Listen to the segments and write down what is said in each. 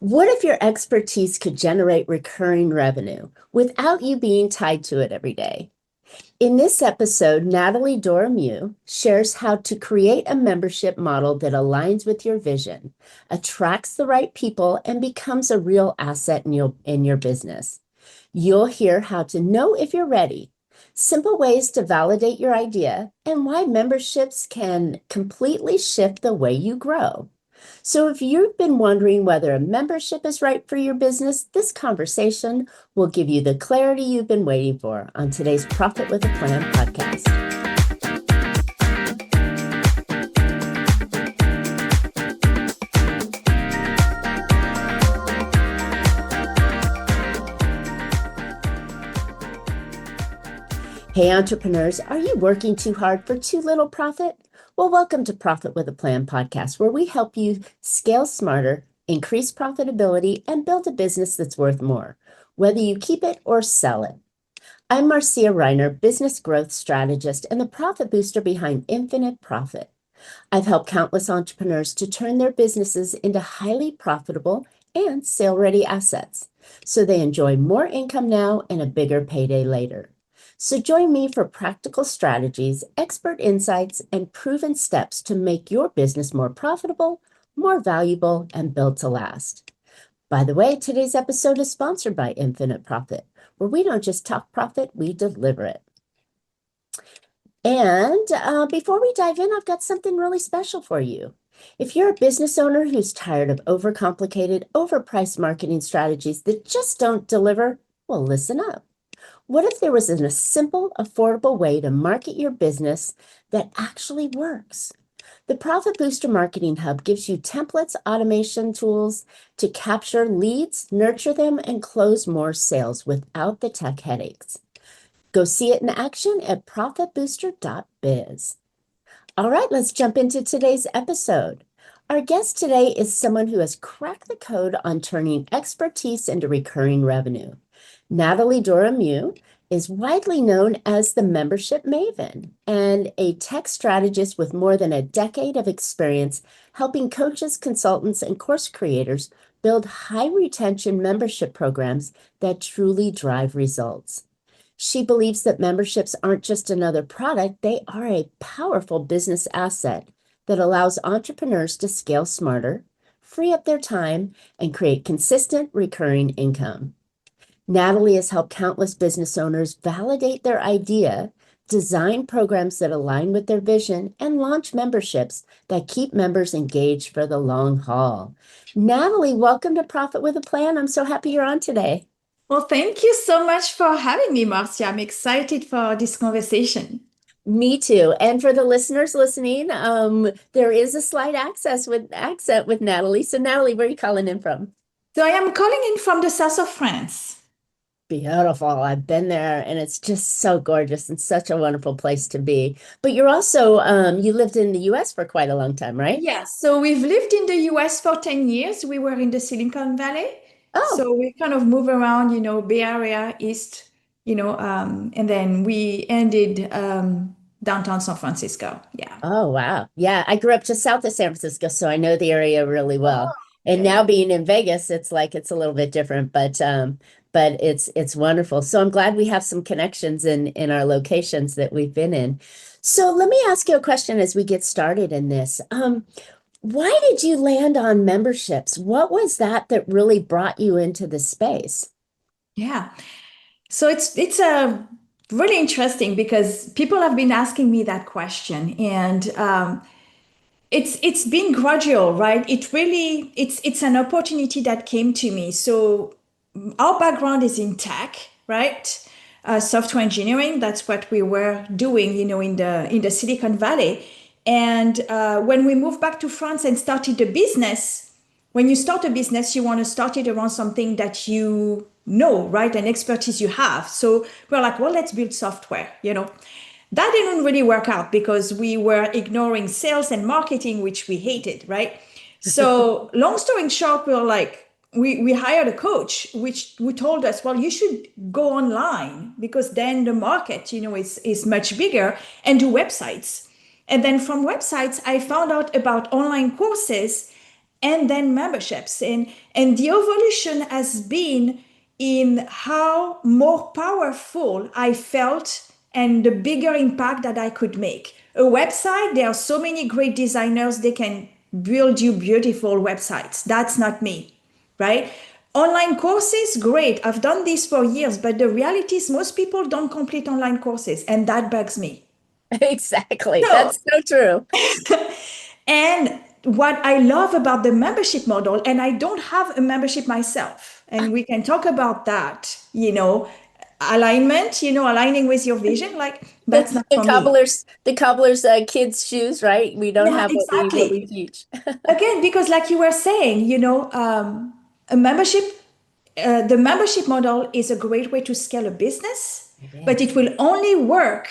What if your expertise could generate recurring revenue without you being tied to it every day? In this episode, Natalie Doramew shares how to create a membership model that aligns with your vision, attracts the right people, and becomes a real asset in your business. You'll hear how to know if you're ready, simple ways to validate your idea, and why memberships can completely shift the way you grow. So if you've been wondering whether a membership is right for your business, this conversation will give you the clarity you've been waiting for on today's Profit with a Plan podcast. Hey, entrepreneurs, are you working too hard for too little profit? Well, welcome to Profit with a Plan podcast, where we help you scale smarter, increase profitability, and build a business that's worth more, whether you keep it or sell it. I'm Marcia Riner, business growth strategist and the profit booster behind Infinite Profit. I've helped countless entrepreneurs to turn their businesses into highly profitable and sale-ready assets, so they enjoy more income now and a bigger payday later. So join me for practical strategies, expert insights, and proven steps to make your business more profitable, more valuable, and built to last. By the way, today's episode is sponsored by Infinite Profit, where we don't just talk profit, we deliver it. And before we dive in, I've got something really special for you. If you're a business owner who's tired of overcomplicated, overpriced marketing strategies that just don't deliver, well, listen up. What if there was a simple, affordable way to market your business that actually works? The Profit Booster Marketing Hub gives you templates, automation tools to capture leads, nurture them, and close more sales without the tech headaches. Go see it in action at profitbooster.biz. All right, let's jump into today's episode. Our guest today is someone who has cracked the code on turning expertise into recurring revenue. Natalie Doramew is widely known as the membership maven and a tech strategist with more than a decade of experience helping coaches, consultants, and course creators build high retention membership programs that truly drive results. She believes that memberships aren't just another product, they are a powerful business asset that allows entrepreneurs to scale smarter, free up their time, and create consistent recurring income. Natalie has helped countless business owners validate their idea, design programs that align with their vision, and launch memberships that keep members engaged for the long haul. Natalie, welcome to Profit with a Plan. I'm so happy you're on today. Well, thank you so much for having me, Marcia. I'm excited for this conversation. Me too. And for the listeners listening, there is a slight accent with Natalie. So Natalie, where are you calling in from? So I am calling in from the south of France. Beautiful. I've been there and it's just so gorgeous and such a wonderful place to be. But you're also, you lived in the US for quite a long time, right? Yes, so we've lived in the US for 10 years. We were in the Silicon Valley. Oh, So we kind of move around, Bay Area, East, and then we ended downtown San Francisco. Yeah. oh, wow. Yeah, I grew up just south of San Francisco, so I know the area really well. And now Okay. being in Vegas, it's like it's a little bit different, but it's wonderful. So I'm glad we have some connections in our locations that we've been in. So let me ask you a question as we get started in this. Why did you land on memberships? What was that really brought you into the space? Yeah. So it's a really interesting because people have been asking me that question, and it's been gradual, right? It's an opportunity that came to me. So our background is in tech, right? Software engineering. That's what we were doing, in the Silicon Valley. And when we moved back to France and started the business, when you start a business, you want to start it around something that you know, right? An expertise you have. So we're like, well, let's build software. That didn't really work out because we were ignoring sales and marketing, which we hated, right? So long story short, we were like, we hired a coach, which who told us, well, you should go online because then the market, is much bigger, and do websites. And then from websites, I found out about online courses, and then memberships. And the evolution has been in how more powerful I felt and the bigger impact that I could make. A website, there are so many great designers, they can build you beautiful websites. That's not me, right? Online courses, great. I've done this for years, but the reality is most people don't complete online courses, and that bugs me. Exactly. So, That's so true. and what I love about the membership model, and I don't have a membership myself, and we can talk about that, alignment, aligning with your vision, like that's not for me. The cobbler's kids' shoes, right? We don't Yeah, have what we exactly. teach. Again, because like you were saying, a membership, the membership model is a great way to scale a business, It but it is. will only work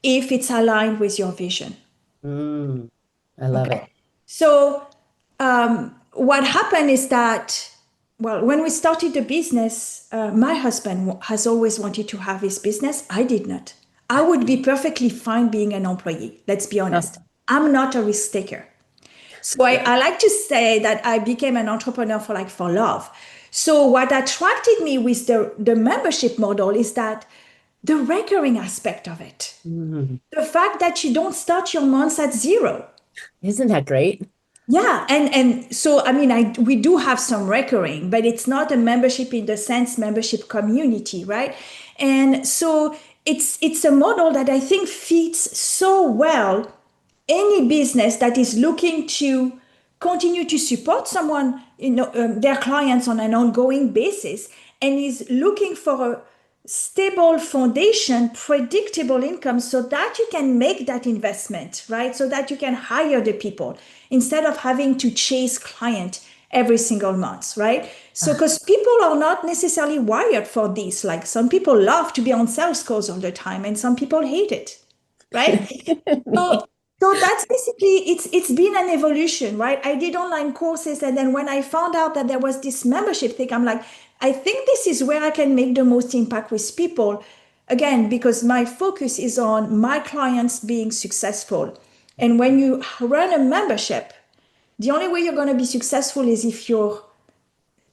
if it's aligned with your vision. Mm, I love it. Okay. So, what happened is that, well, when we started the business, my husband has always wanted to have his business. I did not. I would be perfectly fine being an employee. Let's be honest. Oh, I'm not a risk taker. So yeah. I like to say that I became an entrepreneur for love. So what attracted me with the membership model is that the recurring aspect of it. Mm, The fact that you don't start your months at zero. isn't that great? Yeah, and so I mean, we do have some recurring, but it's not a membership in the sense membership community, right? And so it's a model that I think fits so well any business that is looking to continue to support someone, their clients on an ongoing basis, and is looking for a stable foundation, predictable income so that you can make that investment, right? So that you can hire the people instead of having to chase client every single month, right? So Ah, because people are not necessarily wired for this. Like some people love to be on sales calls all the time and some people hate it, right? So, me. so that's basically it's been an evolution, right? I did online courses, and then when I found out that there was this membership thing, I'm like, I think this is where I can make the most impact with people. Again, because my focus is on my clients being successful. And when you run a membership, the only way you're going to be successful is if your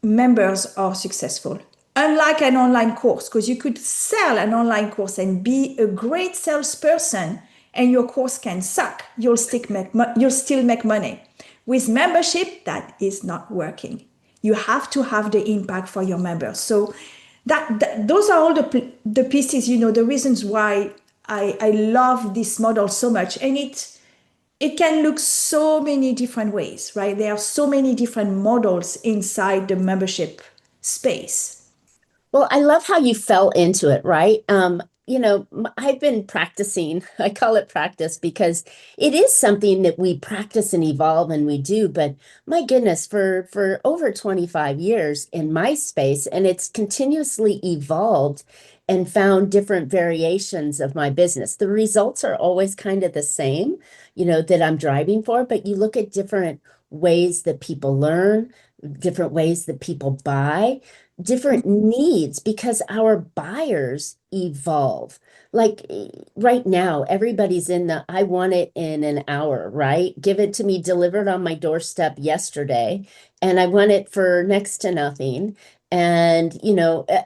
members are successful. Unlike an online course, because you could sell an online course and be a great salesperson and your course can suck, you'll still make money. With membership, that is not working. You have to have the impact for your members. So those are all the pieces, the reasons why I love this model so much. And it can look so many different ways, right? There are so many different models inside the membership space. Well, I love how you fell into it, right? I've been practicing, I call it practice because it is something that we practice and evolve and we do, but my goodness, for over 25 years in my space, and it's continuously evolved and found different variations of my business. The results are always kind of the same, that I'm driving for, but you look at different ways that people learn, different ways that people buy, different needs because our buyers evolve. Like right now, everybody's in the I want it in an hour, right? Give it to me delivered on my doorstep yesterday, and I want it for next to nothing. And,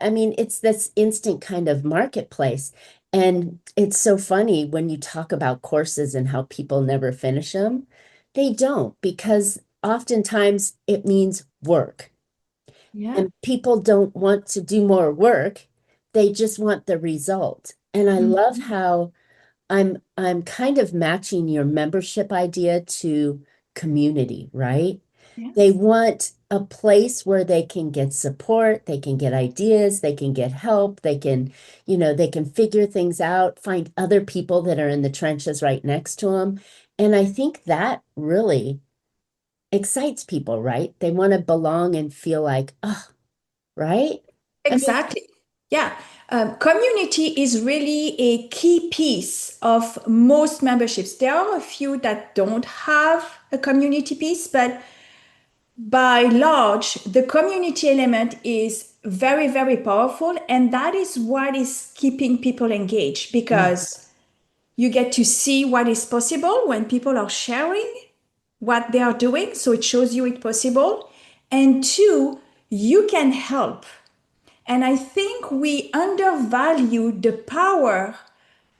I mean, it's this instant kind of marketplace. And it's so funny when you talk about courses and how people never finish them. They don't because oftentimes it means work Yeah. and people don't want to do more work. They just want the result. And I love Mhm. how I'm kind of matching your membership idea to community, right? They Yes. want a place where they can get support, they can get ideas, they can get help, they can figure things out, find other people that are in the trenches right next to them. And I think that really excites people, right? They want to belong and feel like, oh, right? I mean, Exactly. Yeah. Community is really a key piece of most memberships. There are a few that don't have a community piece, but by large, the community element is very, very powerful. And that is what is keeping people engaged mm, because you get to see what is possible when people are sharing. what they are doing. So it shows you it's possible. And two, you can help. And I think we undervalue the power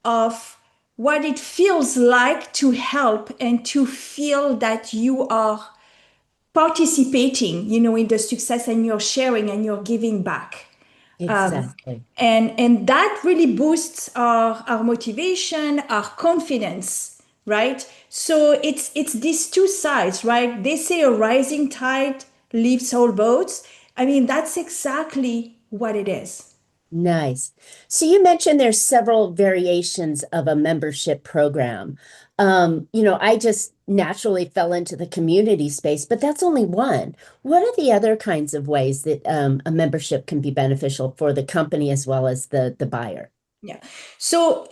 of what it feels like to help and to feel that you are participating, in the success and you're sharing and you're giving back. Exactly. And that really boosts our motivation, our confidence, right? So it's these two sides, right? They say a rising tide lifts all boats. I mean, that's exactly what it is. Nice. So you mentioned there's several variations of a membership program. I just naturally fell into the community space, but that's only one. What are the other kinds of ways that a membership can be beneficial for the company as well as the buyer? Yeah. So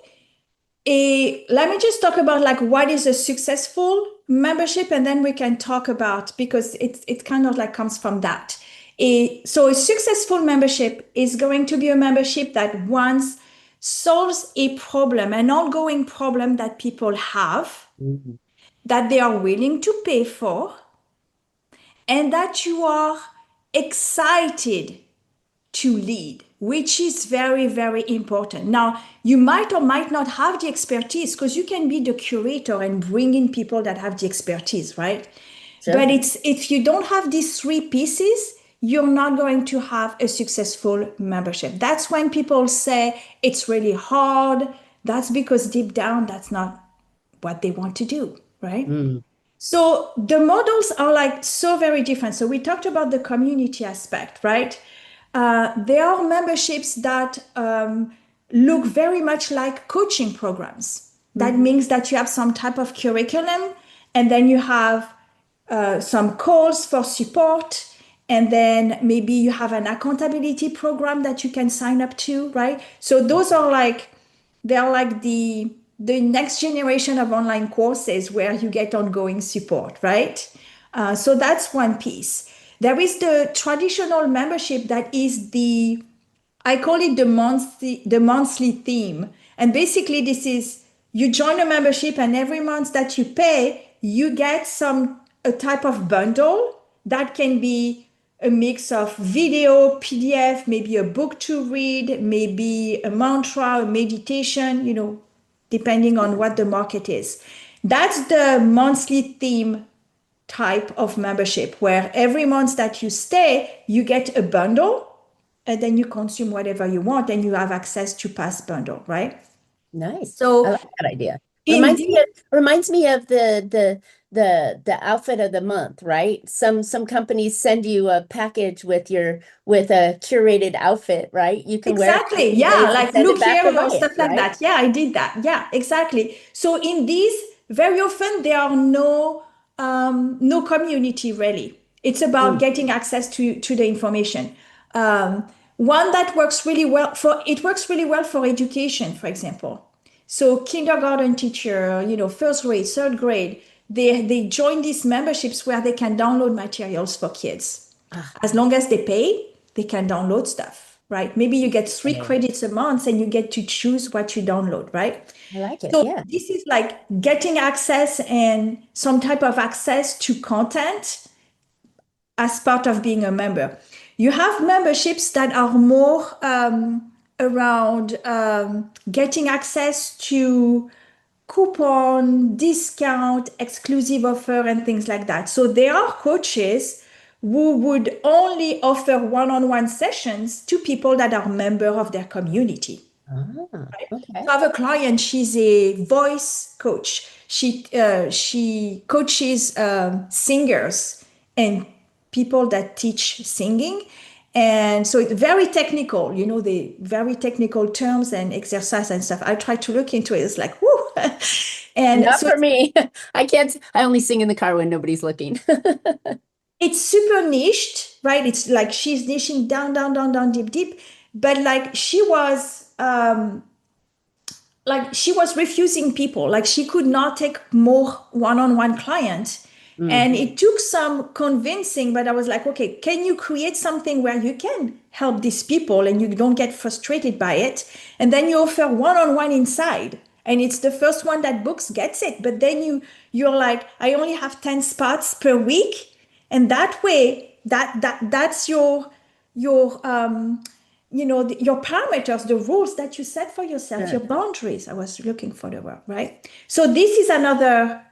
let me just talk about like what is a successful membership, and then we can talk about because it kind of like comes from that. So a successful membership is going to be a membership that once solves a problem, an ongoing problem that people have, Mhm. that they are willing to pay for, and that you are excited to lead, which is very, very important. Now, you might or might not have the expertise because you can be the curator and bring in people that have the expertise, right? But Sure. it's if you don't have these three pieces, you're not going to have a successful membership. That's when people say it's really hard. That's because deep down, that's not what they want to do, right? Mm. So the models are like so very different. So we talked about the community aspect, right? There are memberships that look very much like coaching programs. That Mhm. means that you have some type of curriculum, and then you have some calls for support, and then maybe you have an accountability program that you can sign up to, right? So those are like they're like the next generation of online courses where you get ongoing support, right? So that's one piece. There is the traditional membership that is I call it the monthly theme. And basically this is you join a membership and every month that you pay, you get a type of bundle that can be a mix of video, PDF, maybe a book to read, maybe a mantra, a meditation, depending on what the market is. That's the monthly theme type of membership where every month that you stay, you get a bundle and then you consume whatever you want and you have access to past bundle, right? Nice. I So like that idea. in the Reminds me of the outfit of the month, right? Some companies send you a package with with a curated outfit, right? You can wear it for a Exactly. few Yeah. days and Like send look it back here or or buy it, stuff like right? that. Yeah, I did that. Yeah, exactly. So in these, very often there are no community really. It's about Mm. getting access to the information. Um, One that works really well for education, for example. So kindergarten teacher, first grade, third grade, they join these memberships where they can download materials for kids. Ah, As long as they pay, they can download stuff, right? Maybe you get three okay. credits a month and you get to choose what you download, right? I like it. So Yeah. this is like getting access and some type of access to content as part of being a member. You have memberships that are more around getting access to coupon, discount, exclusive offer, and things like that. So there are coaches who would only offer one-on-one sessions to people that are member of their community. Ah, okay. So I have a client, she's a voice coach. She coaches singers and people that teach singing. And so it's very technical, the very technical terms and exercise and stuff. I try to look into it. It's like, whoo. And Not so for me. I only sing in the car when nobody's looking. it's super niched, right? It's like she's niching down, down, down, down, deep, deep. But like she was refusing people, like she could not take more one-on-one clients, and Hmm. it took some convincing, but I was like, okay, can you create something where you can help these people and you don't get frustrated by it, and then you offer one-on-one inside, and it's the first one that books gets it. But then you're like, I only have 10 spots per week, and that way that's your your parameters, the rules that you set for yourself, your Sure. boundaries. I was looking for the word, right? So this is another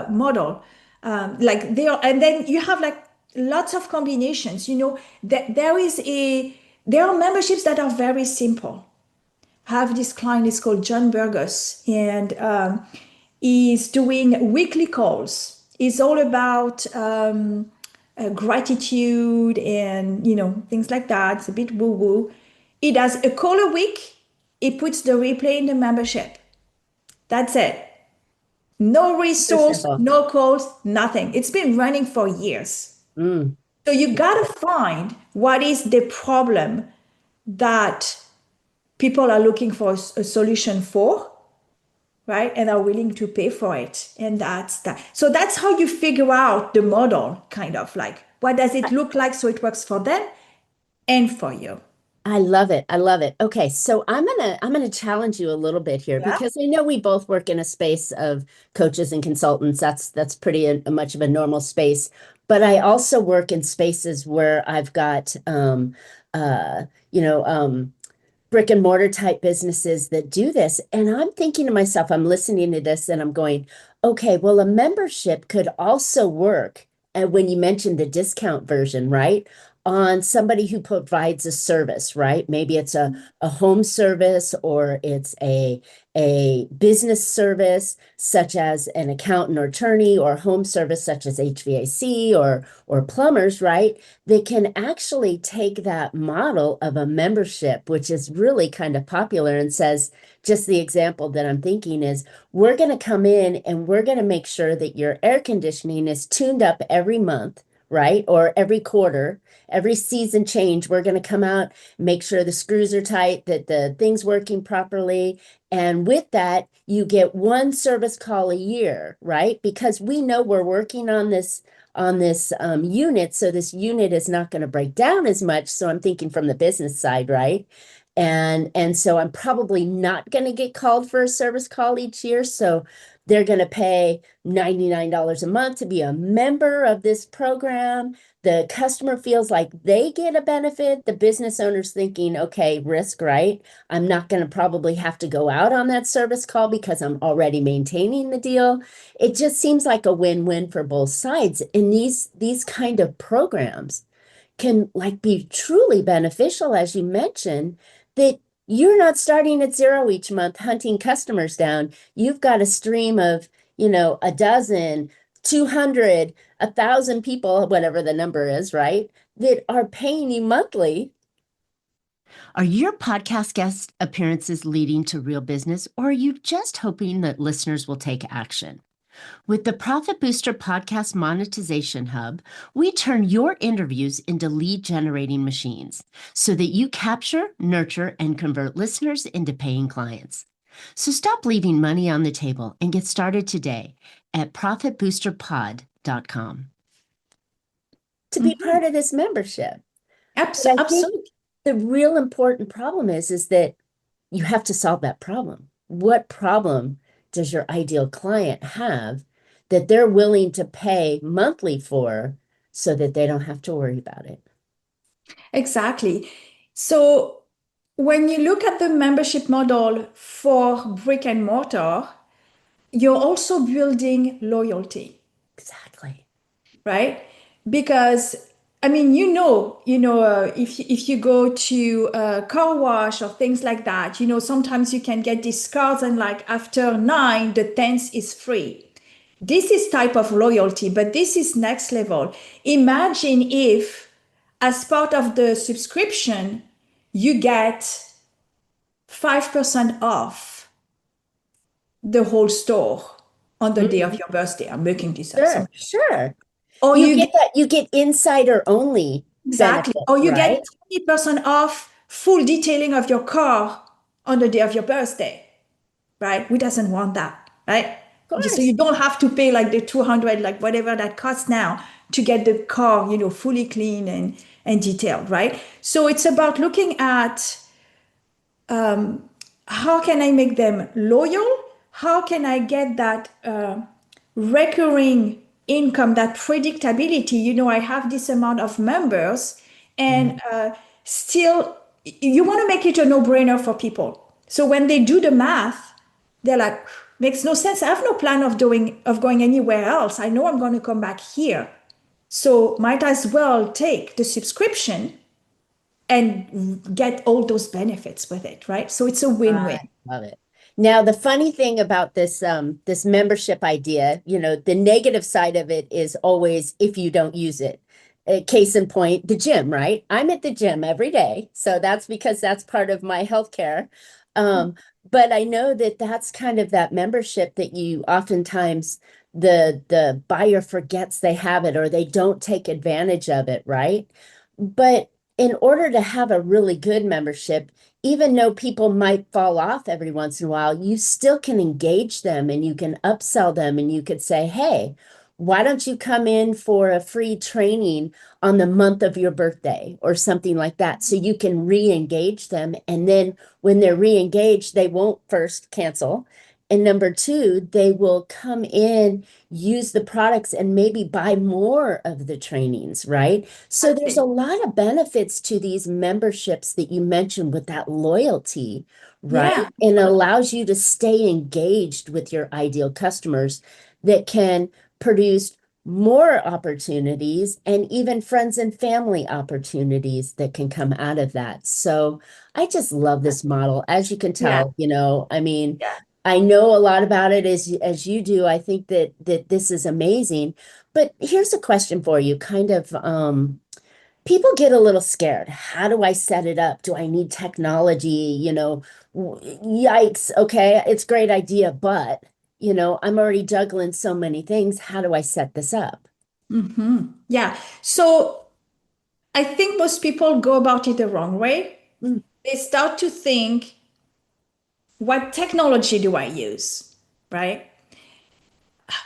model, like there, and then you have like lots of combinations. That there are memberships that are very simple. Have this client is called John Burgos, and he's doing weekly calls. It's all about gratitude and things like that. It's a bit woo woo. He does a call a week. He puts the replay in the membership. That's it. No So resource, simple. no calls, nothing. It's been running for years. Mm. So you gotta find what is the problem that people are looking for a solution for, right? And are willing to pay for it. And that's that. So that's how you figure out the model, kind of like what does it look like so it works for them and for you. I love it. I love it. Okay, so I'm gonna challenge you a little bit here Yeah. because I know we both work in a space of coaches and consultants. That's pretty much of a normal space. But I also work in spaces where I've got uh you know brick and mortar type businesses that do this. And I'm thinking to myself, I'm listening to this and I'm going, okay, well, a membership could also work. And when you mentioned the discount version, right? On somebody who provides a service, right? Maybe it's a home service or it's a business service such as an accountant or attorney or home service such as HVAC or plumbers, right? They can actually take that model of a membership, which is really kind of popular, and says, just the example that I'm thinking is, we're going to come in and we're going to make sure that your air conditioning is tuned up every month, right? Or every quarter, every season change, we're going to come out, make sure the screws are tight, that the thing's working properly. And with that, you get one service call a year, right? Because we know we're working on this unit. So this unit is not going to break down as much. So I'm thinking from the business side, right? And so I'm probably not going to get called for a service call each year. So they're going to pay $99 a month to be a member of this program. The customer feels like they get a benefit. The business owner's thinking, okay, risk, right? I'm not going to probably have to go out on that service call because I'm already maintaining the deal. It just seems like a win-win for both sides. And these kind of programs can like be truly beneficial, as you mentioned, that you're not starting at zero each month hunting customers down. You've got a stream of, a dozen, 200, 1,000 people, whatever the number is, right? That are paying you monthly. Are your podcast guest appearances leading to real business, or are you just hoping that listeners will take action? With the Profit Booster Podcast Monetization Hub, we turn your interviews into lead generating machines so that you capture, nurture, and convert listeners into paying clients. So stop leaving money on the table and get started today at profitboosterpod.com to be Mhm. part of this membership. But I think Absolutely. the real important problem is that you have to solve that problem. What problem does your ideal client have that they're willing to pay monthly for so that they don't have to worry about it? Exactly. So when you look at the membership model for brick and mortar, you're also building loyalty, Exactly. right? Because I mean, if you go to a car wash or things like that, sometimes you can get these cards and like after 9, the 10th is free. This is type of loyalty, but this is next level. Imagine if, as part of the subscription, you get 5% off the whole store on the day of Mhm. your birthday. I'm making this up. Sure, sure. Or You you get that, you get insider only Exactly. benefits, Or you right? get 20% off full detailing of your car on the day of your birthday, right? Who doesn't want that, right? Of So you course. don't have to pay like the 200, like whatever that costs now to get the car, fully clean and detailed, right? So it's about looking at how can I make them loyal? How can I get that recurring income, that predictability? I have this amount of members, Mhm. and still, you want to make it a no-brainer for people. So when they do the math, they're like, makes no sense. I have no plan of going anywhere else. I know I'm going to come back here. So might as well take the subscription and get all those benefits with it, right? So it's a I win-win. love it. Now, the funny thing about this membership idea, the negative side of it is always if you don't use it. Case in point, the gym, right? I'm at the gym every day, so that's because that's part of my healthcare. Um, but I know that that's kind of that membership that you oftentimes the buyer forgets they have it or they don't take advantage of it, right? But in order to have a really good membership, even though people might fall off every once in a while, you still can engage them and you can upsell them and you could say, hey, why don't you come in for a free training on the month of your birthday or something like that? So you can re-engage them. And then when they're re-engaged, they won't first cancel. And number two, they will come in, use the products, and maybe buy more of the trainings, right? So there's a Exactly. lot of benefits to these memberships that you mentioned with that loyalty, right? Yeah. And it allows you to stay engaged with your ideal customers that can produce more opportunities and even friends and family opportunities that can come out of that. So I just love this model. As you can Yeah. tell, I mean, Yeah. I know a lot about it as you do. I think that this is amazing. But here's a question for you, kind of people get a little scared. How do I set it up? Do I need technology? Yikes. Okay, it's a great idea, but I'm already juggling so many things. How do I set this up? Yeah. So I think most people go about it the wrong way. Mm, They start to think, what technology do I use? Right?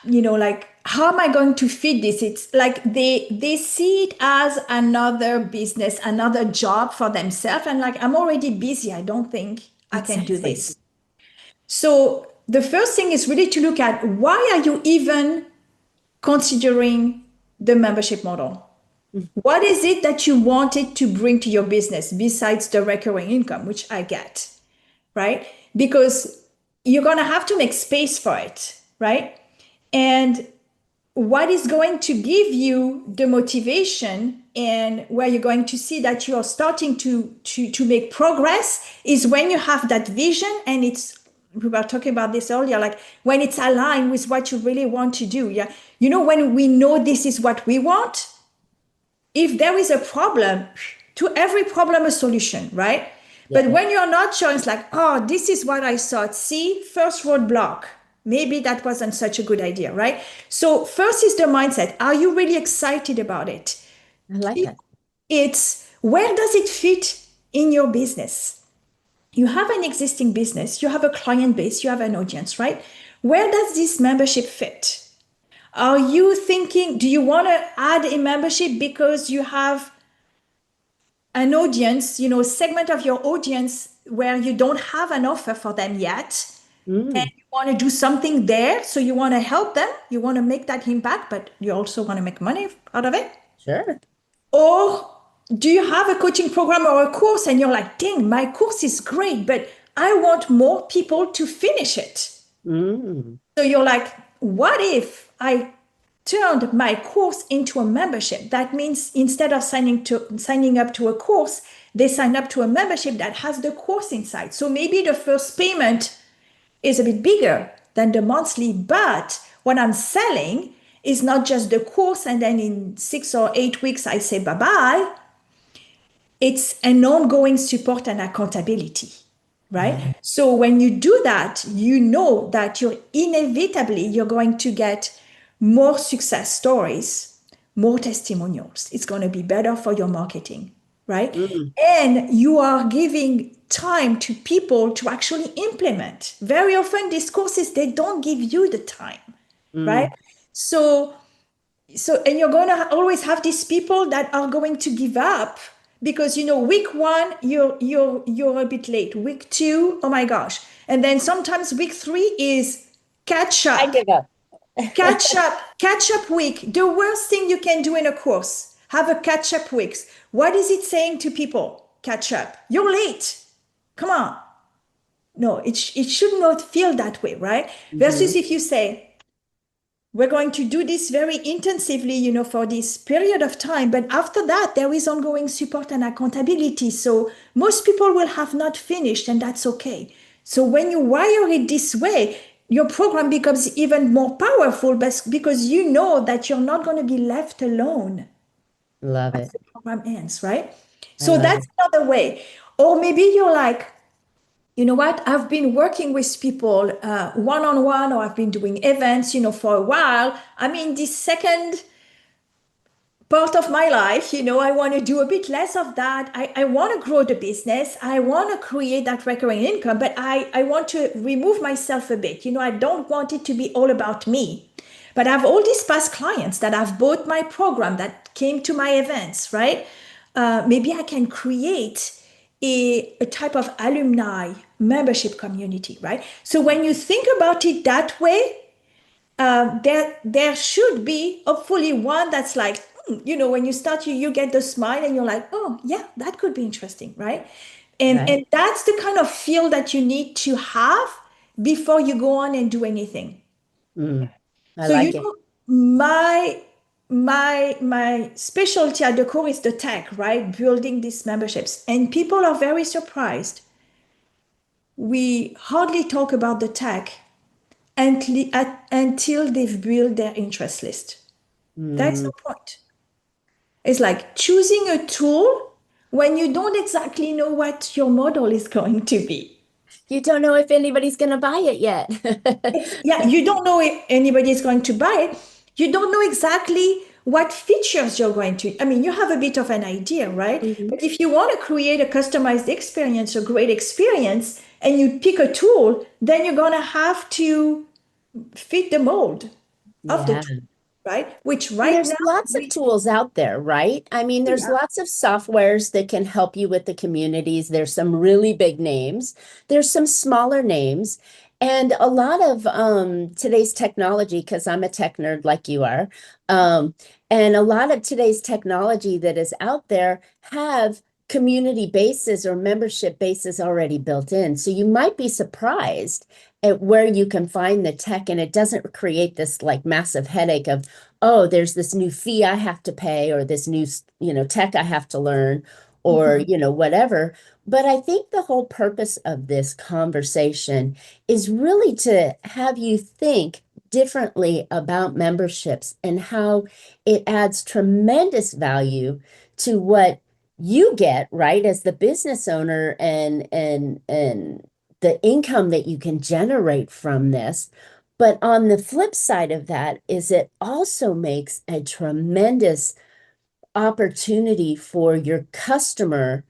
Like, how am I going to feed this? It's like they see it as another business, another job for themselves. And like, I'm already busy. I don't think I can do exactly. this. So the first thing is really to look at, why are you even considering the membership model? Mm, What is it that you wanted to bring to your business besides the recurring income, which I get, right? Because you're going to have to make space for it, right? And what is going to give you the motivation and where you're going to see that you are starting to make progress is when you have that vision, and we were talking about this earlier, like when it's aligned with what you really want to do. Yeah, when we know this is what we want, if there is a problem, to every problem a solution, right? But yeah. when you're not sure, it's like, oh, this is what I thought. See, first roadblock. Maybe that wasn't such a good idea, right? So first is the mindset. Are you really excited about it? I like that. It's, where does it fit in your business? You have an existing business, you have a client base, you have an audience, right? Where does this membership fit? Are you thinking, do you want to add a membership because you have an audience, segment of your audience where you don't have an offer for them yet, and Mm, you want to do something there? So you want to help them, you want to make that impact, but you also want to make money out of it? sure. Or do you have a coaching program or a course and you're like, dang, my course is great, but I want more people to finish it? Mm, So you're like, what if I turned my course into a membership? That means instead of signing up to a course, they sign up to a membership that has the course inside. So maybe the first payment is a bit bigger than the monthly, but what I'm selling is not just the course and then in 6 or 8 weeks I say bye-bye. It's an ongoing support and accountability, right? So when you do that, you know that you're going to get more success stories, more testimonials. It's going to be better for your marketing, right? mm, And you are giving time to people to actually implement. Very often these courses, they don't give you the time, right? mm. So and you're going to always have these people that are going to give up because week one you're a bit late. Week two, oh my gosh. And then sometimes week three is catch I up. give up. Catch up week. The worst thing you can do in a course. Have a catch up weeks. What is it saying to people? Catch up. You're late. Come on. No, it should not feel that way, right? Mhm. Versus if you say, we're going to do this very intensively, for this period of time, but after that, there is ongoing support and accountability. So most people will have not finished, and that's okay. So when you wire it this way, your program becomes even more powerful because you know that you're not going to be left alone Love as it. the program ends, right? I So love that's it. another way. Or maybe you're like, you know what? I've been working with people one on one, or I've been doing events, for a while. I mean, this second part of my life, I want to do a bit less of that. I want to grow the business. I want to create that recurring income, but I want to remove myself a bit. I don't want it to be all about me. But I have all these past clients that have bought my program, that came to my events, right? Maybe I can create a type of alumni membership community, right? So when you think about it that way, there should be hopefully one that's like, when you start, you get the smile and you're like, oh yeah, that could be interesting, right? And Right. that's the kind of feel that you need to have before you go on and do anything. Mm. I So like it. my specialty at the core is the tech, right? Building these memberships, and people are very surprised. We hardly talk about the tech until they've built their interest list. That's Mm. the point. It's like choosing a tool when you don't exactly know what your model is going to be. You don't know if anybody's going to buy it yet. Yeah, you don't know if anybody is going to buy it. You don't know exactly what features you're going to. I mean, you have a bit of an idea, right? Mhm. But if you want to create a customized experience, a great experience, and you pick a tool, then you're going to have to fit the mold of the Yeah. tool, right? Which And right there's now, lots of tools out there, right? I mean, there's yeah. lots of softwares that can help you with the communities. There's some really big names. There's some smaller names. And a lot of today's technology, because I'm a tech nerd like you are, um, and a lot of today's technology that is out there have community bases or membership bases already built in. So you might be surprised at where you can find the tech, and it doesn't create this like massive headache of, oh, there's this new fee I have to pay, or this new, tech I have to learn, or, Mhm. whatever. But I think the whole purpose of this conversation is really to have you think differently about memberships and how it adds tremendous value to what you get, right, as the business owner, and the income that you can generate from this. But on the flip side of that is it also makes a tremendous opportunity for your customer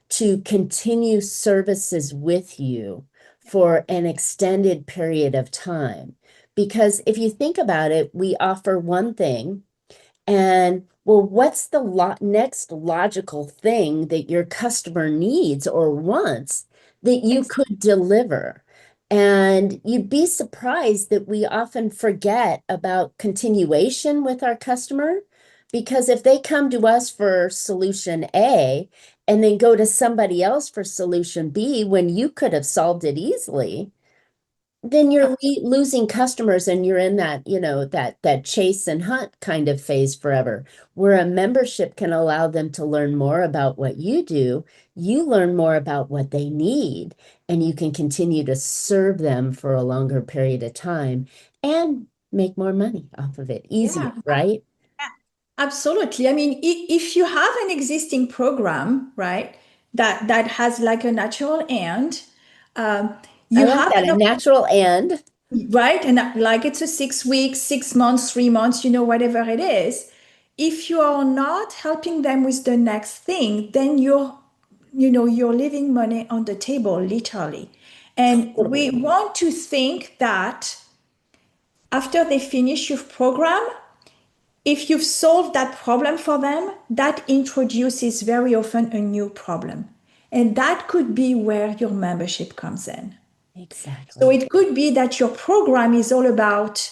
to continue services with you for an extended period of time. Because if you think about it, we offer one thing, and well, what's the next logical thing that your customer needs or wants that you Ex- could deliver? And you'd be surprised that we often forget about continuation with our customer, because if they come to us for solution A and then go to somebody else for solution B when you could have solved it easily, then you're losing customers, and you're in that, that chase and hunt kind of phase forever. Where a membership can allow them to learn more about what you do, you learn more about what they need, and you can continue to serve them for a longer period of time and make more money off of it. Easier, Yeah, right? absolutely. I mean, if you have an existing program, right, that has like a natural end, um, I you like have that. A the natural end. right, and like it's a 6 weeks, 6 months, 3 months, whatever it is. If you are not helping them with the next thing, then you're leaving money on the table, literally. And we Totally. want to think that after they finish your program, if you've solved that problem for them, that introduces very often a new problem. And that could be where your membership comes in. So Exactly. it could be that your program is all about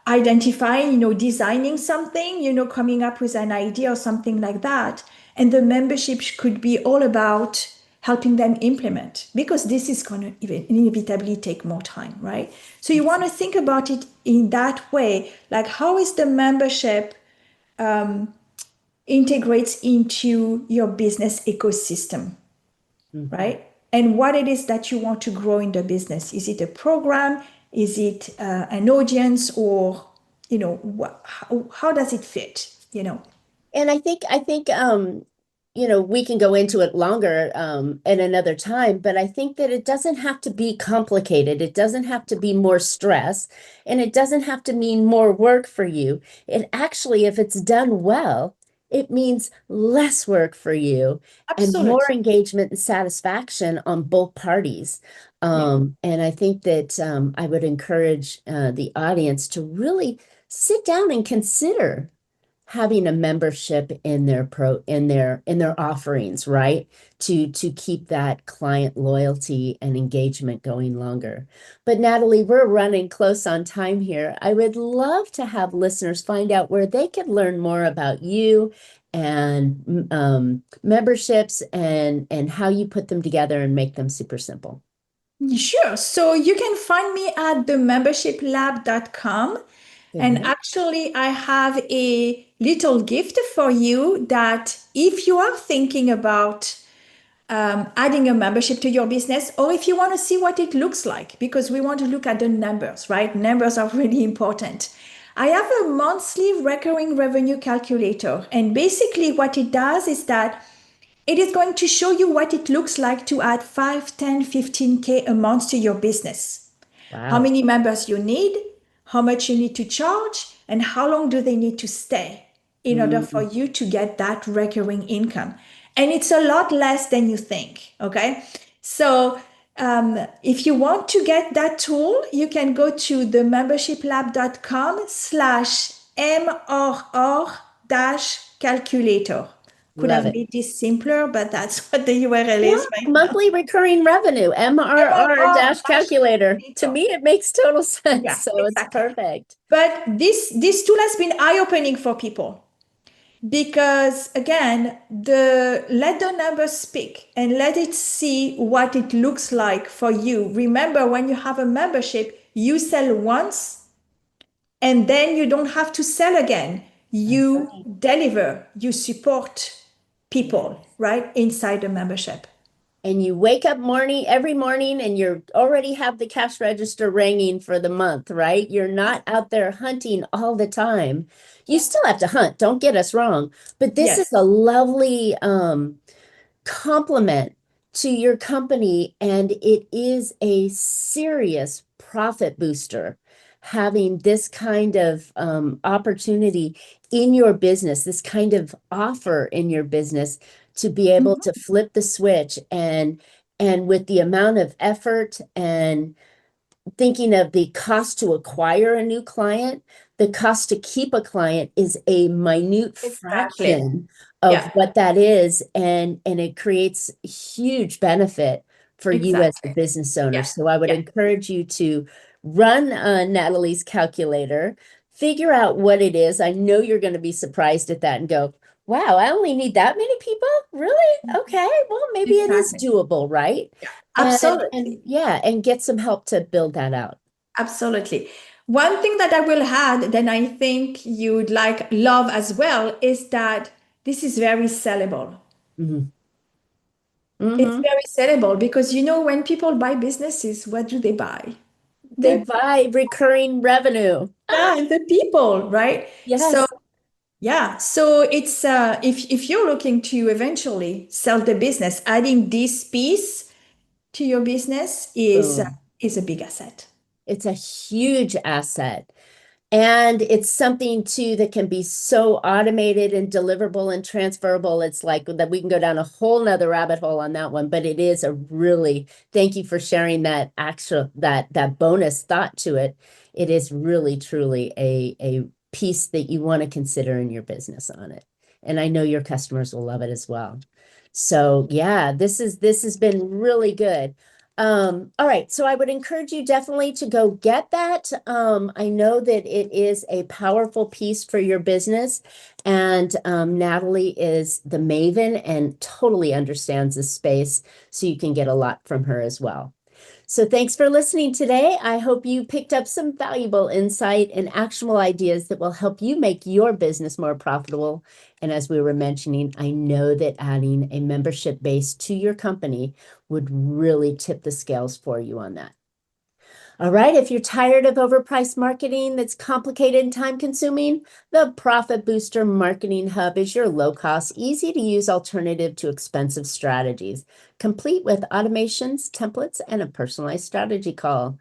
identifying, designing something, coming up with an idea or something like that. And the membership could be all about helping them implement because this is going to inevitably take more time, right? So you want to think about it in that way, like how is the membership integrates into your business ecosystem, Mhm. right? And what it is that you want to grow in the business. Is it a program? Is it an audience? Or, how does it fit? And we can go into it longer at another time, but I think that it doesn't have to be complicated. It doesn't have to be more stress, and it doesn't have to mean more work for you. It actually, if it's done well, it means less work for you and more Absolutely. engagement and satisfaction on both parties. Yeah. And I think that I would encourage the audience to really sit down and consider having a membership in their offerings, right? To keep that client loyalty and engagement going longer. But Natalie, we're running close on time here. I would love to have listeners find out where they could learn more about you and memberships and how you put them together and make them super simple. Sure. So you can find me at themembershiplab.com. And Good. actually, I have a little gift for you that if you are thinking about adding a membership to your business, or if you want to see what it looks like, because we want to look at the numbers, right? Numbers are really important. I have a monthly recurring revenue calculator. And basically, what it does is that it is going to show you what it looks like to add 5, 10, 15K a month to your business. How Wow. many members you need, how much you need to charge, and how long do they need to stay in order for Mm, you to get that recurring income. And it's a lot less than you think. Okay. So if you want to get that tool, you can go to themembershiplab.com/MRR dash calculator. Could love have it. made this simpler, but that's what the URL Yeah, is right now. monthly recurring revenue, MRR MRR dash dash calculator. To calculator. me, it makes total sense. Yeah, So it's exactly. perfect. But this tool has been eye-opening for people because again, the let the numbers speak and let it see what it looks like for you. Remember, when you have a membership, you sell once and then you don't have to sell again. That's You right. deliver, you support people, Yes. right? Inside the membership. And you wake up every morning and you're already have the cash register ringing for the month, right? You're not out there hunting all the time. You Yeah. still have to hunt, don't get us wrong, but this is Yes, a lovely complement to your company, and it is a serious profit booster having this kind of opportunity in your business, this kind of offer in your business to be able mhm, to flip the switch and with the amount of effort and thinking of the cost to acquire a new client, the cost to keep a client is a minute exactly. fraction of Yeah, what that is, and it creates huge benefit for you as the exactly. business owner. Yeah, So I would yeah. encourage you to run Natalie's calculator, figure out what it is. I know you're going to be surprised at that and go, wow, I only need that many people? Really? Okay, well, maybe it is Exactly. doable, right? Yeah, And absolutely. yeah, and get some help to build that out. Absolutely. One thing that I will add, then I think you'd love as well, is that this is very sellable. Hmm. It's Hmm. very sellable because when people buy businesses, what do they buy? They They buy recurring revenue. buy the people, right? So Yes. yeah, so it's if you're looking to eventually sell the business, adding this piece to your business Boom. is a big asset. It's a huge asset. And it's something too that can be so automated and deliverable and transferable. It's like that we can go down a whole nother rabbit hole on that one, but it is a really, thank you for sharing that bonus thought to it. It is really truly a piece that you want to consider in your business on it. And I know your customers will love it as well. So yeah, this has been really good. All right, so I would encourage you definitely to go get that. I know that it is a powerful piece for your business, and Natalie is the maven and totally understands this space, so you can get a lot from her as well. So thanks for listening today. I hope you picked up some valuable insight and actionable ideas that will help you make your business more profitable. And as we were mentioning, I know that adding a membership base to your company would really tip the scales for you on that. All right, if you're tired of overpriced marketing that's complicated and time consuming, the Profit Booster Marketing Hub is your low cost, easy to use alternative to expensive strategies, complete with automations, templates, and a personalized strategy call.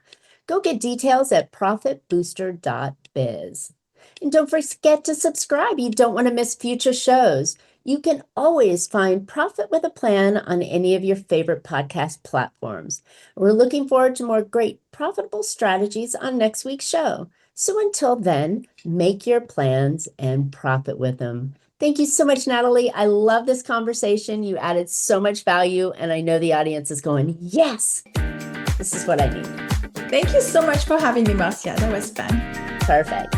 Go get details at profitbooster.biz. And don't forget to subscribe. You don't want to miss future shows. You can always find Profit with a Plan on any of your favorite podcast platforms. We're looking forward to more great profitable strategies on next week's show. So until then, make your plans and profit with them. Thank you so much, Natalie. I love this conversation. You added so much value, and I know the audience is going, yes, this is what I need. Thank you so much for having me, Marcia. That was fun. Perfect.